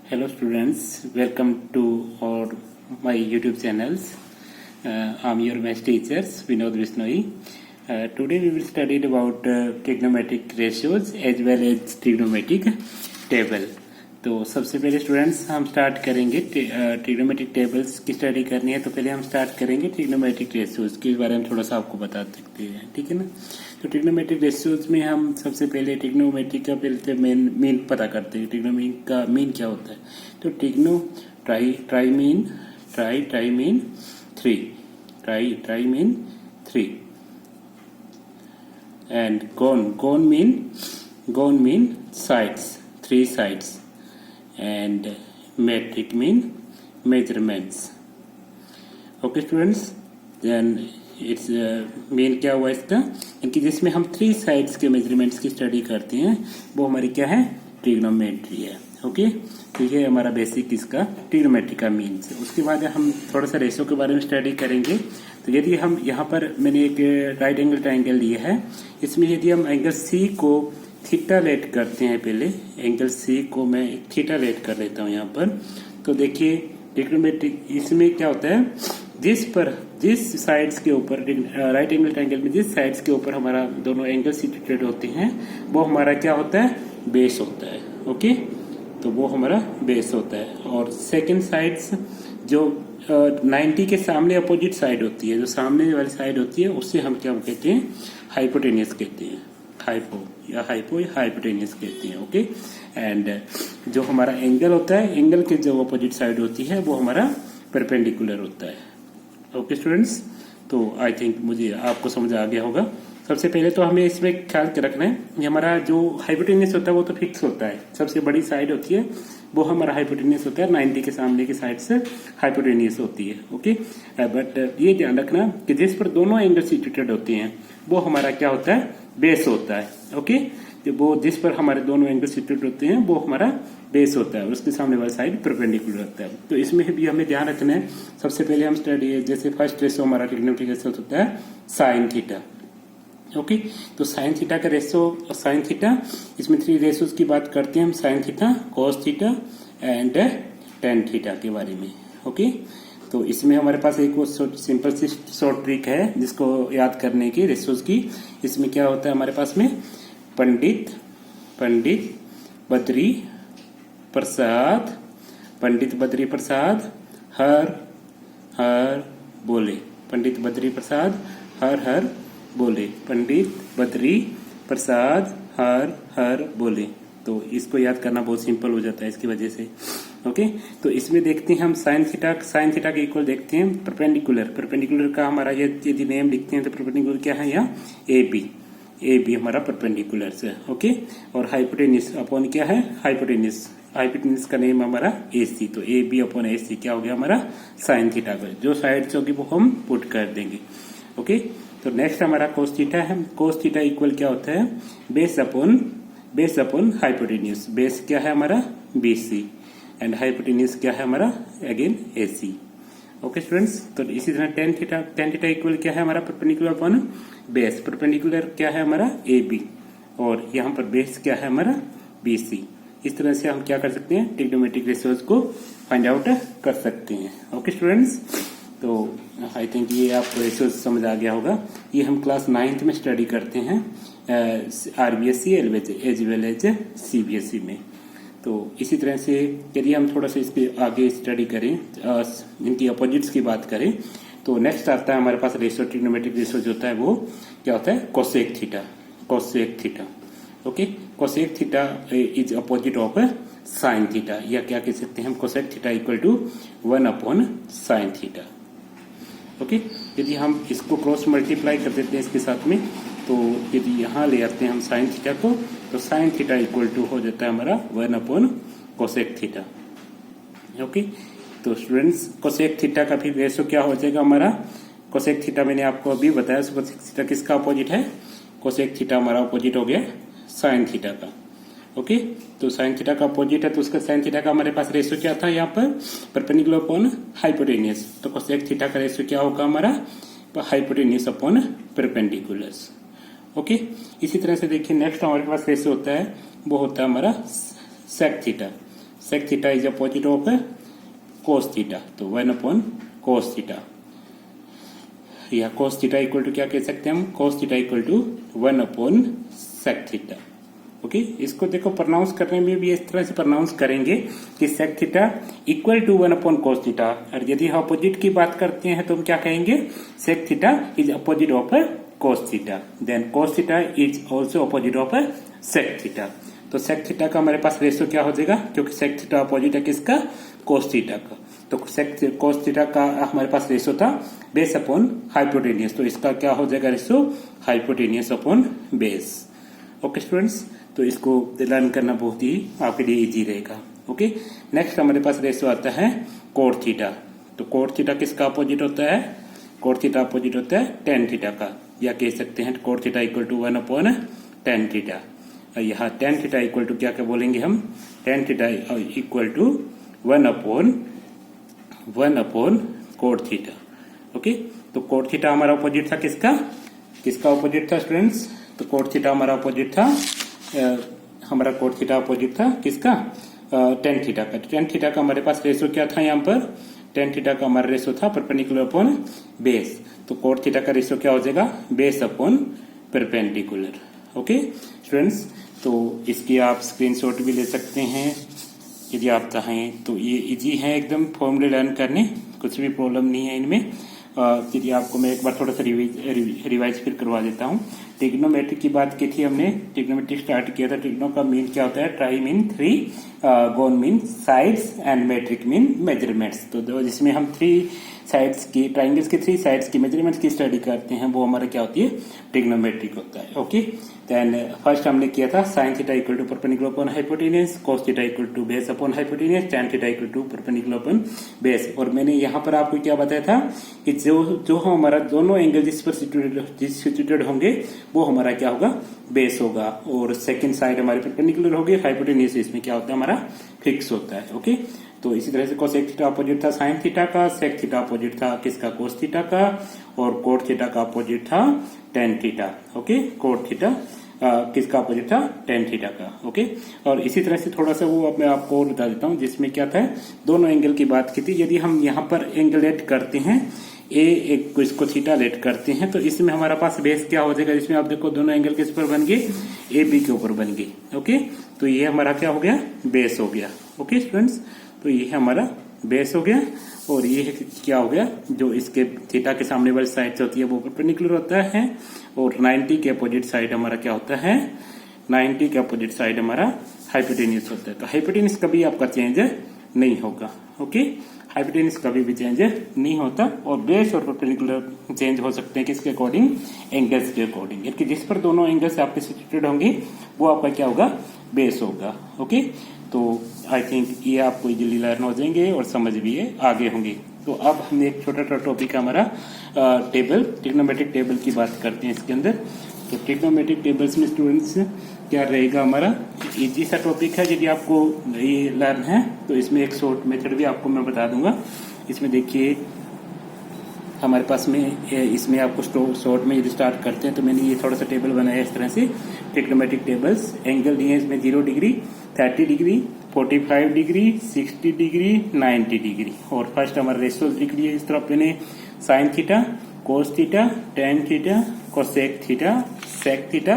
Hello students, welcome to our my YouTube channels. I'm your math teacher Vinod Vishnoi. Today we will study about trigonometric ratios as well as trigonometric table. तो सबसे पहले students हम start करेंगे trigonometric tables की study करनी है तो पहले हम स्टार्ट करेंगे ट्रिग्नोमेट्रिक रेशियोज के बारे में थोड़ा सा आपको बता सकते हैं, ठीक है ना। तो ट्रिग्नोमेट्रिक रेशियोज में हम सबसे पहले ट्रिग्नोमेट्रिक का पहले मीन पता करते हैं। ट्रिग्नोमेट्रिक का मीन क्या होता है? तो tri mean three and gon mean sides, three sides and metric mean measurements. Okay students, then it's main क्या हुआ इसका, इनकी जिसमें हम थ्री साइड्स के मेजरमेंट्स की स्टडी करते हैं वो हमारी क्या है, ट्रिग्नोमेट्री है। ओके तो ये हमारा बेसिक इसका ट्रिग्नोमेट्री का मीन्स है। उसके बाद हम थोड़ा सा रेशो के बारे में स्टडी करेंगे। तो यदि हम यहाँ पर मैंने एक राइट एंगल ट्राइंगल लिया है, इसमें यदि हम एंगल सी को थीटा लेट करते हैं, पहले एंगल सी को मैं थीटा लेट कर लेता हूँ यहाँ पर। तो देखिए ट्रिग्नोमेट्रिक इसमें क्या होता है, जिस साइड्स के ऊपर राइट एंगल ट्रायंगल में जिस साइड्स के ऊपर हमारा दोनों एंगल सिचुएटेड होते हैं वो हमारा क्या होता है, बेस होता है। ओके तो वो हमारा बेस होता है। और सेकंड साइड्स जो 90 के सामने अपोजिट साइड होती है, जो सामने वाली साइड होती है उससे हम क्या कहते हैं, हाइपोटेनियस कहते हैं। हाइपोटेनियस कहते हैं। ओके एंड जो हमारा एंगल होता है, एंगल के जो अपोजिट साइड होती है वो हमारा परपेंडिकुलर होता है। ओके स्टूडेंट्स, तो आई थिंक मुझे आपको समझ आ गया होगा। सबसे पहले तो हमें इसमें ख्याल रखना है, ये हमारा जो हाइपोटेनियस होता है वो तो फिक्स होता है, सबसे बड़ी साइड होती है वो हमारा हाइपोटेनियस होता है, 90 के सामने की साइड से हाइपोटेनियस होती है। ओके बट ये ध्यान रखना कि जिस पर दोनों एंगल सिचुएटेड होते हैं वो हमारा क्या होता है, बेस होता है। ओके तो वो जिस पर हमारे दोनों एंगल सिचुएटेड होते हैं वो हमारा बेस होता है और उसके सामने वाला साइड परपेंडिकुलर होता है। तो इसमें भी हमें ध्यान रखना है। सबसे पहले हम स्टडी जैसे फर्स्ट रेशो हमारा ट्रिग्नोमेट्रिक रेशो होता है साइन थीटा। ओके तो साइन थीटा का रेशो, साइन थीटा इसमें थ्री रेशोज की बात करते हैं हम, sine theta, cos theta and tan theta के बारे में। ओके तो इसमें हमारे पास एक वो सिंपल सी शॉर्ट ट्रिक है जिसको याद करने की रेशोज की। इसमें क्या होता है हमारे पास में, पंडित बद्री प्रसाद हर बोले, पंडित बद्री प्रसाद हर बोले, पंडित बद्री प्रसाद हर बोले। तो इसको याद करना बहुत सिंपल हो जाता है इसकी वजह से। ओके तो इसमें देखते हैं हम साइन थीटा के इक्वल देखते हैं परपेंडिकुलर का हमारा यदि नेम लिखते हैं तो परपेंडिकुलर क्या है, यहाँ ए बी हमारा परपेंडिकुलर से। ओके और हाइपोटेनियस अपॉन क्या है, हाइपोटेनियस का नेम हमारा ए सी, तो ए बी अपॉन ए सी क्या हो गया हमारा साइन थीटा का, जो साइड होगी वो हम पुट कर देंगे। ओके तो नेक्स्ट हमारा कोस थीटा है। कोस थीटा इक्वल क्या होता है, बेस अपॉन हाइपोटेनियस। बेस क्या है हमारा, बी सी एंड हाइपोटेनियस क्या है हमारा, अगेन ए सी। ओके स्टूडेंट्स, तो इसी तरह टेन थीटा इक्वल क्या है हमारा, परपेंडिकुलर अपॉन बेस। परपेंडिकुलर क्या है हमारा, ए बी और यहाँ पर बेस क्या है हमारा, बी सी। इस तरह से हम क्या कर सकते हैं, ट्रिग्नोमेट्रिक रेशियोज को फाइंड आउट कर सकते हैं। ओके स्टूडेंट्स, तो आई थिंक ये आपको रेशियोज समझ आ गया होगा। ये हम क्लास 9th में स्टडी करते हैं RBSE as well as CBSE में। तो इसी तरह से यदि हम थोड़ा सा इसके आगे स्टडी करें, इनकी अपोजिट्स की बात करें, तो नेक्स्ट आता है हमारे पास रेशियो, ट्रिग्नोमेट्रिक रेशियो जो होता है वो क्या होता है, cosec theta. Okay cosec theta is opposite of sine theta, या क्या कह सकते हैं हम, cosec theta equal to 1 upon sine theta. Okay यदि हम इसको क्रॉस मल्टीप्लाई कर देते हैं इसके साथ में, तो यदि यहाँ ले आते हैं हम साइन थीटा को, तो साइन थीटा इक्वल टू हो जाता है हमारा 1 अपॉन कोसेक थीटा। ओके तो स्टूडेंट्स कोसेक थीटा का फिर रेशो क्या हो जाएगा हमारा, कोसेक थीटा मैंने आपको अभी बताया, कोसेक थीटा किसका अपोजिट है, कोसेक थीटा हमारा अपोजिट हो गया साइन थीटा का। ओके तो साइन थीटा का अपोजिट है तो उसका साइन थीटा का हमारे पास रेशो क्या था यहाँ पर, परपेंडिकुलर अपॉन हाइपोटेनियस। तो कोसेक थीटा का रेशो क्या होगा हमारा, हाइपोटेनियस अपॉन परपेंडिकुलर्स। ओके इसी तरह से देखिए नेक्स्ट हमारे पास रेशो होता है, वो होता है हमारा sec theta. Sec theta is opposite of cos theta, तो 1 अपॉन कोस थीटा, या कोस थीटा इक्वल टू क्या कह सकते हैं हम, cos theta equal to 1 upon sec theta. Okay, इसको देखो प्रोनाउंस करने में भी इस तरह से प्रोनाउंस करेंगे कि sec theta equal to 1 upon cos theta, और यदि अपोजिट की बात करते हैं तो हम क्या कहेंगे, sec theta is opposite of cos theta, then cos theta is also opposite of sec theta. तो सेक थीटा का हमारे पास रेशियो क्या हो जाएगा, क्योंकि सेक थीटा अपोजिट है किसका, कोस थीटा का, तो सेक कोस थीटा का हमारे पास रेशियो था बेस अपॉन हाइपोटेनियस, तो इसका क्या हो जाएगा ratio, hypotenuse upon base. Okay students, तो इसको लर्न करना बहुत ही आपके लिए इजी रहेगा। ओके, नेक्स्ट हमारे पास रेशियो आता है कोट थीटा, तो कोट थीटा किसका अपोजिट होता है, कोट थीटा अपोजिट होता है टेन थीटा का, या कह सकते हैं cot theta equal to 1 upon tan theta, यहाँ टेन थीटा इक्वल टू क्या क्या बोलेंगे हम, tan theta equal to 1 upon cot theta. Okay, तो कोट थीटा हमारा अपोजिट था किसका, किसका अपोजिट था स्टूडेंट्स, तो कोट थीटा हमारा अपोजिट था, हमारा कोट थीटा अपोजिट था किसका, टेन थीटा का। टेन थीटा का हमारे पास रेशियो क्या था, यहाँ पर टेन थीटा का हमारा रेशियो था परपेंडिकुलर अपॉन बेस, तो कोट थीटा का रेशियो क्या हो जाएगा, base upon perpendicular. Okay students, तो इसकी आप स्क्रीनशॉट भी ले सकते हैं यदि आप चाहें, तो ये इजी है एकदम फॉर्मूले लर्न करने, कुछ भी प्रॉब्लम नहीं है इनमें। यदि आपको मैं एक बार थोड़ा सा रिवाइज फिर करवा देता हूँ। ट्रिग्नोमेट्री की बात की थी हमने, ट्रिग्नोमेट्री स्टार्ट किया था, ट्रिग्नो का मीन क्या होता है, tri mean 3, gon mean sides and metric mean measurements, तो जिसमें हम 3 साइड्स की, ट्राइंगल्स के 3 साइड्स की मेजरमेंट्स की स्टडी करते हैं, वो हमारा क्या होती है, ट्रिग्नोमेट्रिक होता है। ओके, देन फर्स्ट हमने किया था sine theta equal to perpendicular upon hypotenuse, cos theta equal to base upon hypotenuse, tan theta equal to perpendicular upon base, और मैंने यहाँ पर आपको क्या बताया था कि जो हमारा दोनों एंगल जिस पर सिचुएटेड होंगे वो हमारा क्या होगा, बेस होगा, और सेकंड साइड हमारे परपेंडिकुलर होगी, हाइपोटेनियस इसमें क्या होता है हमारा फिक्स होता है। ओके, तो इसी तरह से कोसेक थीटा अपोजिट था साइन थीटा का, सेक थीटा अपोजिट था किसका, कोस थीटा का, और कोट थीटा का अपोजिट था tan theta. Okay, cot theta किसका अपोजिट था, टेन थीटा का। ओके, और इसी तरह से थोड़ा सा वो मैं आपको बता देता हूँ, जिसमें क्या था, दोनों एंगल की बात की थी। यदि हम यहाँ पर एंगल लेट करते हैं ए, एक को इसको थीटा लेट करते हैं, तो इसमें हमारा पास बेस क्या हो जाएगा, इसमें आप देखो दोनों एंगल किस पर बन गए, ए बी के ऊपर बन गए। ओके, तो ये हमारा क्या हो गया, बेस हो गया। ओके स्टूडेंट्स, तो ये हमारा बेस हो गया, और ये क्या हो गया, जो इसके थीटा के सामने वाली साइड होती है वो परपेंडिकुलर होता है, और 90 के अपोजिट साइड हमारा क्या होता है, 90 के अपोजिट साइड हमारा हाइपोटेनियस होता है। तो हाइपोटेनियस कभी आपका चेंज नहीं होगा। ओके, हाइपोटेनियस कभी भी चेंज नहीं होता, और बेस और परपेंडिकुलर चेंज हो सकते हैं किसके अकॉर्डिंग, एंगल्स के अकॉर्डिंग, यानी कि जिस पर दोनों एंगल्स आपके सिचुएटेड होंगे वो आपका क्या होगा, बेस होगा। ओके, तो आई थिंक ये आपको इजीली लर्न हो जाएंगे और समझ भी आगे होंगे। तो अब हम एक छोटा सा टॉपिक हमारा टेबल, ट्रिग्नोमेट्रिक टेबल की बात करते हैं इसके अंदर। तो ट्रिग्नोमेट्रिक टेबल्स में स्टूडेंट्स क्या रहेगा हमारा, इजी सा टॉपिक है, यदि आपको ये लर्न है तो इसमें एक शॉर्ट मेथड भी आपको मैं बता दूंगा। इसमें देखिए हमारे पास में इसमें आपको शॉर्ट में यदि स्टार्ट करते हैं, तो मैंने ये थोड़ा सा टेबल बनाया इस तरह से, ट्रिग्नोमेट्रिक टेबल्स, एंगल दिए हैं इसमें 0 degree, 30 degree, 45 degree, 60 degree, 90 degree, और फर्स्ट हमारा रेशियो लिख लिए इस तरफ मैंने, sine theta, cos theta, tan theta, cosec theta, sec theta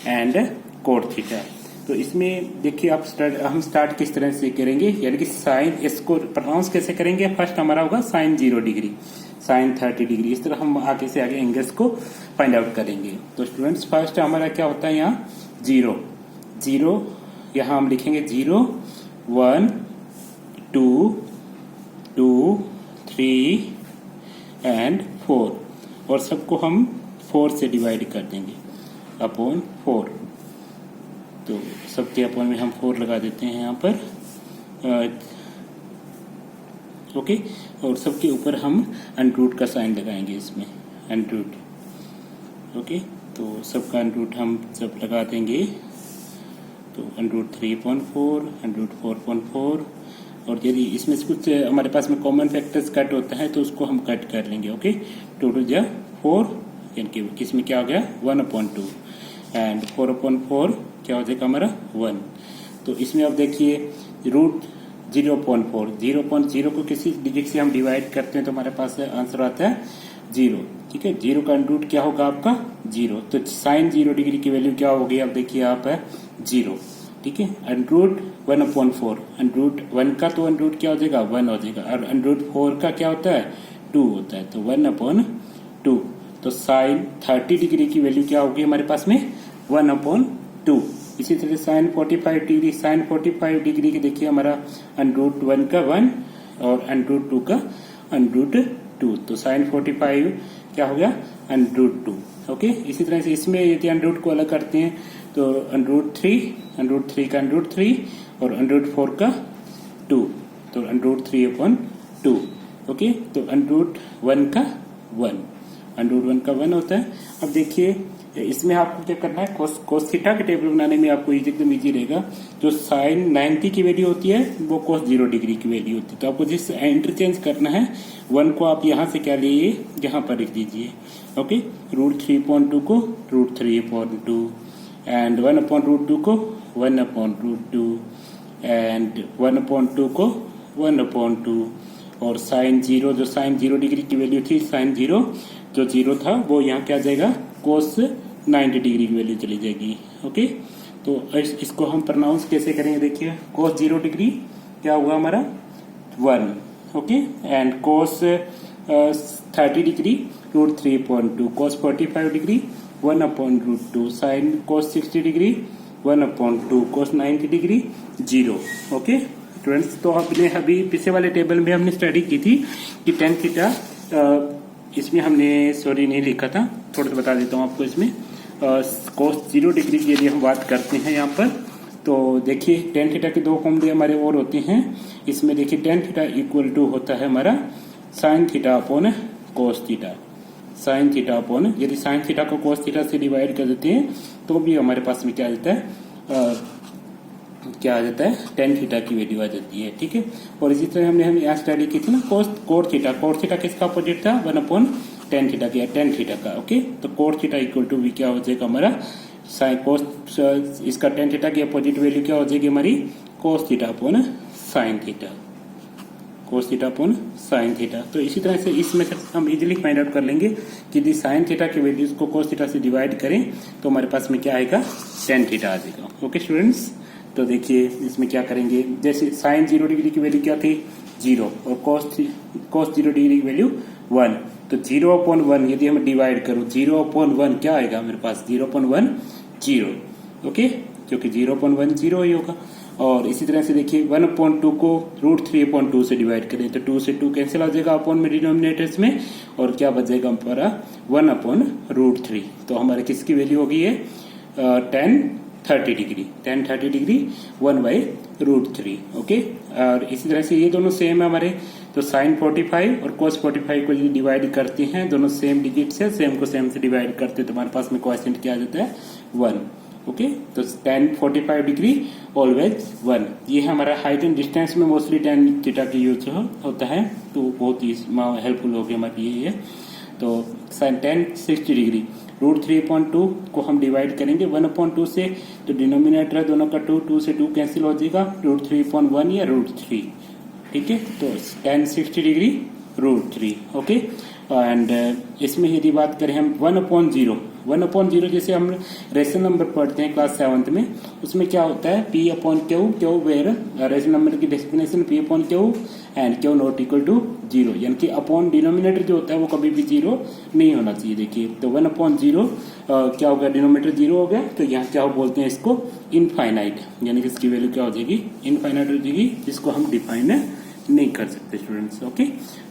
and cot theta. तो इसमें देखिए आप हम स्टार्ट किस तरह से करेंगे, यानी कि साइन, इसको प्रोनाउंस कैसे करेंगे, फर्स्ट हमारा होगा साइन 0 डिग्री, साइन 30 डिग्री, इस तरह हम आगे से आगे एंगल्स को फाइंड आउट करेंगे। तो स्टूडेंट्स फर्स्ट हमारा क्या होता है, यहाँ 0, यहाँ हम लिखेंगे 0, 1, 2, 2, 3 एंड 4, और सबको हम 4 से डिवाइड कर देंगे अपॉन 4। तो सबके अपॉन में हम 4 लगा देते हैं यहाँ पर। ओके, और सबके ऊपर हम अंडरूट का साइन लगाएंगे इसमें, अंडरूट। ओके, तो सबका अंडरूट हम सब लगा देंगे, तो अंडरूट 3/4, अंडरूट 4/4, और यदि इसमें से कुछ हमारे पास में कॉमन फैक्टर्स कट होता है तो उसको हम कट कर लेंगे। ओके, 2 2 जा 4, यानी कि किसमें क्या हो गया, 1/2, एंड 4/4 क्या हो जाएगा हमारा 1। तो इसमें आप देखिए रूट 0.4। 0.0 को किसी डिजिट से हम डिवाइड करते हैं तो हमारे पास आंसर आता है 0। ठीक है, 0 का अंडर रूट क्या होगा आपका 0। तो साइन 0 डिग्री की वैल्यू क्या होगी, अब देखिए आप है 0। ठीक है, अंडर रूट 1/4, अंडर रूट 1 का तो अंडर रूट क्या हो जाएगा 1 हो जाएगा, और अंडर रूट 4 का क्या होता है 2 होता है, तो 1/2। तो साइन 30 डिग्री की वैल्यू क्या होगी हमारे पास में 1/2। इसी तरह साइन 45 डिग्री, साइन 45 डिग्री की देखिए हमारा अंडर रूट 1 का 1 और अंडर रूट 2 का अंडर रूट 2, तो साइन 45 क्या हो गया अंडर रूट 2। ओके, इसी तरह से इसमें यदि अंडर रूट को अलग करते हैं तो अंडर रूट 3 का अंडर रूट 3 और अंडर रूट 4 का 2, तो अंडर रूट 3/2। ओके, तो अंडर रूट 1 का 1, अंडर रूट 1 का 1 होता है। अब देखिए इसमें आपको क्या करना है, कोस थीटा के टेबल बनाने में आपको एकदम इजी रहेगा। जो साइन 90 की वैल्यू होती है वो कोस 0 डिग्री की वैल्यू होती है, तो आपको जिस इंटरचेंज करना है 1 को आप यहाँ से क्या लिए यहाँ पर लिख दीजिए। ओके, रूट 3/2 को रूट 3/2 एंड 1/√2 को 1/√2 एंड 1/2 को 1/2 और साइन 0, जो साइन 0 डिग्री की वैल्यू थी, साइन 0 जो 0 था वो यहाँ क्या आ जाएगा कोस 90 डिग्री की वैल्यू चली जाएगी। ओके, तो इसको हम प्रोनाउंस कैसे करेंगे, देखिए कोस 0 डिग्री क्या हुआ हमारा 1। Okay, and cos 30 degree root 3/2, cos 45 degree 1/√2, sine cos 60 degree 1/2, cos 90 degree 0। Okay students, तो आपने अभी पीछे वाले टेबल में हमने स्टडी की थी कि टेन थीटा, इसमें हमने सॉरी नहीं लिखा था, थोड़ा सा बता देता हूँ आपको। इसमें कोस 0 डिग्री के लिए हम बात करते हैं यहाँ पर, तो देखिए टेन थीटा के दो फॉर्मूले हमारे और होते हैं। इसमें देखिए टेन थीटा इक्वल टू होता है हमारा sine theta upon cos theta, sine theta upon, यदि साइन थीटा को कोस थीटा से डिवाइड कर देते हैं तो भी हमारे पास में क्या आ जाता है क्या आ जाता है टेन थीटा की वैल्यू आ जाती है। ठीक है, और इसी तरह हमने यहाँ स्टडी की थी ना कोट थीटा किसका अपोजिट था 1/10 थीटा का, टेन थीटा का। ओके, तो कोट थीटा इक्वल टू भी क्या हो जाएगा हमारा साइन कोस, इसका टेन थीटा की अपोजिट वैल्यू क्या हो जाएगी हमारी cos theta upon sine theta, cos theta upon sine theta. तो इसी तरह से इस मेथड हम इजीली फाइंड आउट कर लेंगे कि यदि साइन थीटा की वैल्यूज को कोस थीटा से डिवाइड करें तो हमारे पास में क्या आएगा टेन थीटा आ जाएगा। ओके स्टूडेंट्स, तो देखिए इसमें क्या करेंगे, जैसे साइन 0 डिग्री की वैल्यू क्या थी 0 और कोस 0 डिग्री की वैल्यू 1, तो 0/1 यदि हम डिवाइड करो 0/1 क्या आएगा मेरे पास 0/1 0। ओके, क्योंकि 0/1 0 ही होगा। और इसी तरह से देखिए 1/2 को रूट 3/2 से डिवाइड करें तो 2 से 2 कैंसिल आ जाएगा अपॉन में डिनोमिनेटर्स में, और क्या बचेगा हमारा 1/√3। तो हमारे किसकी वैल्यू होगी ये 10-30 डिग्री, 10-30 डिग्री 1/√3। ओके, और इसी तरह से ये दोनों सेम है हमारे, तो साइन 45 और कोस 45 को डिवाइड करते हैं, दोनों सेम डिजिट से सेम को सेम से डिवाइड करते हैं तो हमारे पास में कोएफिशिएंट क्या आ जाता है 1। ओके, तो tan 45 डिग्री ऑलवेज 1। ये हमारा हाइट एंड डिस्टेंस में मोस्टली tan थीटा की यूज होता है, तो बहुत ही हेल्पफुल होगी हमारे लिए ये। तो sin tan 60 डिग्री रूट 3/2 को हम डिवाइड करेंगे 1/2 से, तो डिनोमिनेटर है दोनों का 2 से 2 कैंसिल हो जाएगा, रूट 3/1 या रूट 3। ठीक है, तो tan 60 degree root 3। Okay, and इसमें यदि बात करें हम 1/0 जैसे हम रेशनल नंबर पढ़ते हैं क्लास 7th में, उसमें क्या होता है P/Q वेयर रेशनल नंबर की definition P/Q and Q not equal to 0, यानी कि अपॉन डिनोमिनेटर जो होता है वो कभी भी 0 नहीं होना चाहिए। देखिए तो 1/0 क्या हो गया, डिनोमिनेटर 0 हो गया, तो यहाँ क्या बोलते हैं इसको इनफाइनाइट, यानी कि इसकी वैल्यू क्या हो जाएगी इनफाइनाइट हो जाएगी, जिसको हम डिफाइन नहीं कर सकते स्टूडेंट्स। ओके,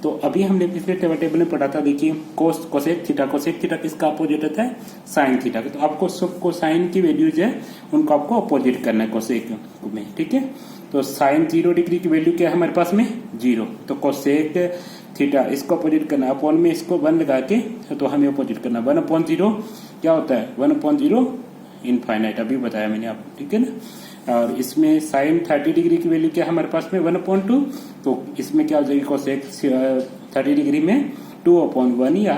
तो अभी हमने पिछले टेबल में पढ़ा था, देखिए कोसेक थीटा किसका अपोजिट होता है साइन थीटा का, तो आपको सबको साइन की वैल्यूज है उनको आपको अपोजिट करना है कोसेक में। ठीक है, तो साइन 0 डिग्री की वैल्यू क्या है हमारे पास में 0, तो कोसेक थीटा इसको अपोजिट करना है, अपॉन में इसको 1 लगा के तो हमें अपोजिट करना 1/0 क्या होता है 1/0 इनफाइनाइट, अभी बताया मैंने आपको। ठीक है ना, और इसमें साइन 30 डिग्री की वैल्यू क्या है हमारे पास में 1/2, तो इसमें क्या हो जाएगी कोसेक 30 डिग्री में 2/1 या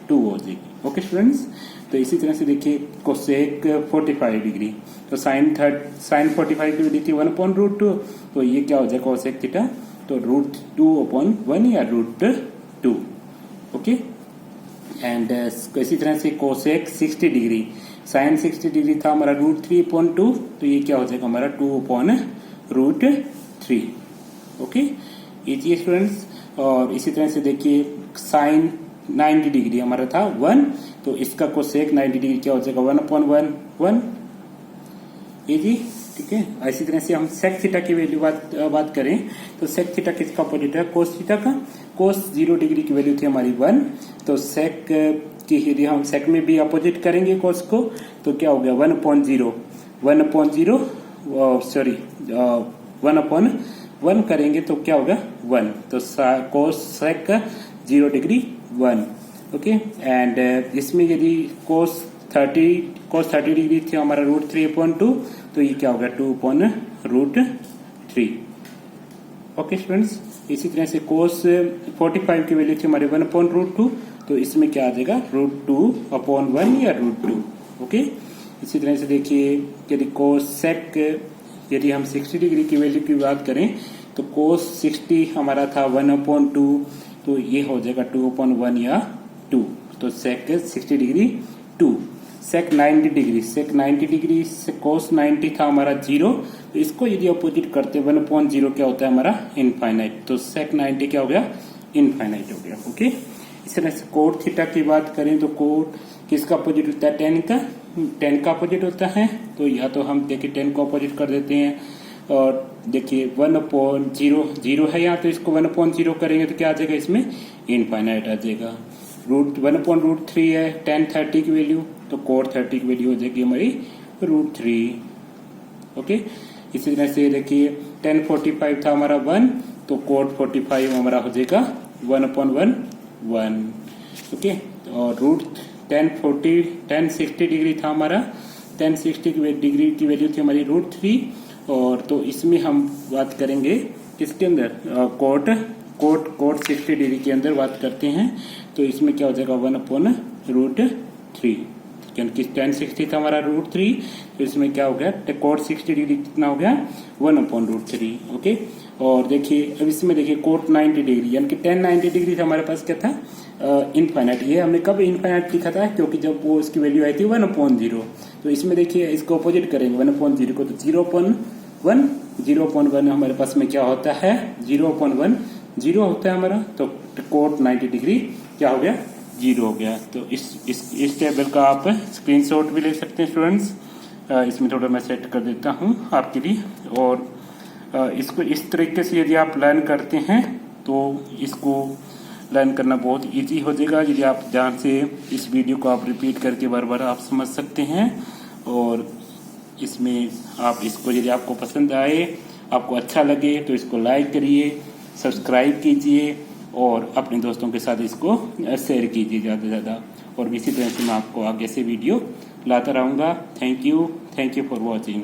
2 हो जाएगी। ओके स्टूडेंट्स, तो इसी तरह से देखिए कोसेक 45 डिग्री, तो साइन 45 की वैल्यू थी 1/√2, तो ये क्या हो जाएगा कोसेक थीटा, तो √2/1 या √2। ओके, एंड इसी तरह से कोसेक 60 डिग्री, साइन 60 डिग्री था हमारा √3/2, तो ये क्या हो जाएगा हमारा 2/√3। ओके, ये स्टूडेंट्स। और इसी तरह से देखिए साइन 90 डिग्री हमारा था 1, तो इसका कोसेक 90 डिग्री क्या हो जाएगा 1/1 ये जी, ठीक है। इसी तरह से हम सेक थीटा की वैल्यू बात करें तो सेक थीटा किसका अपोजिट है, कोस थीटा का। कोस 0 डिग्री की वैल्यू थी हमारी 1, तो सेक की यदि हम सेक में भी अपोजिट करेंगे कोस को तो क्या हो गया 1/1 करेंगे तो क्या होगा 1, तो कोस सेक का 0 डिग्री 1। ओके, एंड इसमें यदि कोस 30 डिग्री थी हमारा √3/2, तो ये क्या होगा 2/√3। ओके स्टूडेंट्स, इसी तरह से कोस 45 की वैल्यू थी हमारे 1/√2, तो इसमें क्या आ जाएगा √2/1 या √2। ओके, इसी तरह से देखिए यदि कोस सेक यदि हम 60 डिग्री की वैल्यू की बात करें तो कोस 60 हमारा था 1/2, तो ये हो जाएगा 2/1 या 2, तो सेक 60 डिग्री 2। सेक 90 डिग्री से कोस 90 था हमारा 0, तो इसको यदि अपोजिट करते 1/0 क्या होता है हमारा इनफाइनाइट, तो सेक 90 क्या हो गया इनफाइनाइट हो गया। ओके, इस तरह से कोट थीटा की बात करें तो कोट किसका अपोजिट होता है 10 का अपोजिट होता है, तो या तो हम देखिए 10 को अपोजिट कर देते हैं और देखिए 1/0 है यहाँ, तो इसको 1/0 करेंगे तो क्या आ जाएगा इसमें इनफाइनाइट आ जाएगा। 1/√3 है 10/30 की वैल्यू, तो कोट 30 की वैल्यू हो जाएगी हमारी √3। ओके, इसी तरह से देखिए 10/45 था हमारा 1, तो कोट 45 हमारा हो जाएगा 1/1। ओके, और 1060 डिग्री था हमारा, 1060 डिग्री की वैल्यू थी हमारी √3, और तो इसमें हम बात करेंगे किसके अंदर कोट 60 डिग्री के अंदर बात करते हैं, तो इसमें क्या हो जाएगा 1/√3, क्योंकि 1060 था हमारा √3, तो इसमें क्या हो गया कोट 60 डिग्री कितना हो गया 1/√3। ओके, और देखिए अब इसमें देखिए कोट 90 डिग्री यानी कि 1090 डिग्री था हमारे पास क्या था इनफाइनाइट। ये हमने कब इनफाइनाइट लिखा था, क्योंकि जब वो इसकी वैल्यू आई थी 1/0, तो इसमें देखिए इसको अपोजिट करेंगे 1/0 को, तो 0.1 हमारे पास में क्या होता है 0.10 होता है हमारा, तो कोट 90 डिग्री क्या हो गया 0 हो गया। तो इस टेबल का आप स्क्रीनशॉट भी ले सकते हैं स्टूडेंट्स। इसमें थोड़ा मैं सेट कर देता हूँ आपके लिए, और इसको इस तरीके से यदि आप लर्न करते हैं तो इसको लर्न करना बहुत इजी हो जाएगा। यदि आप ध्यान से इस वीडियो को आप रिपीट करके बार बार आप समझ सकते हैं, और इसमें आप इसको यदि आपको पसंद आए, आपको अच्छा लगे तो इसको लाइक करिए, सब्सक्राइब कीजिए और अपने दोस्तों के साथ इसको शेयर कीजिए ज़्यादा से ज़्यादा। और इसी तरह से मैं आपको आगे से वीडियो लाता रहूँगा। Thank you for watching.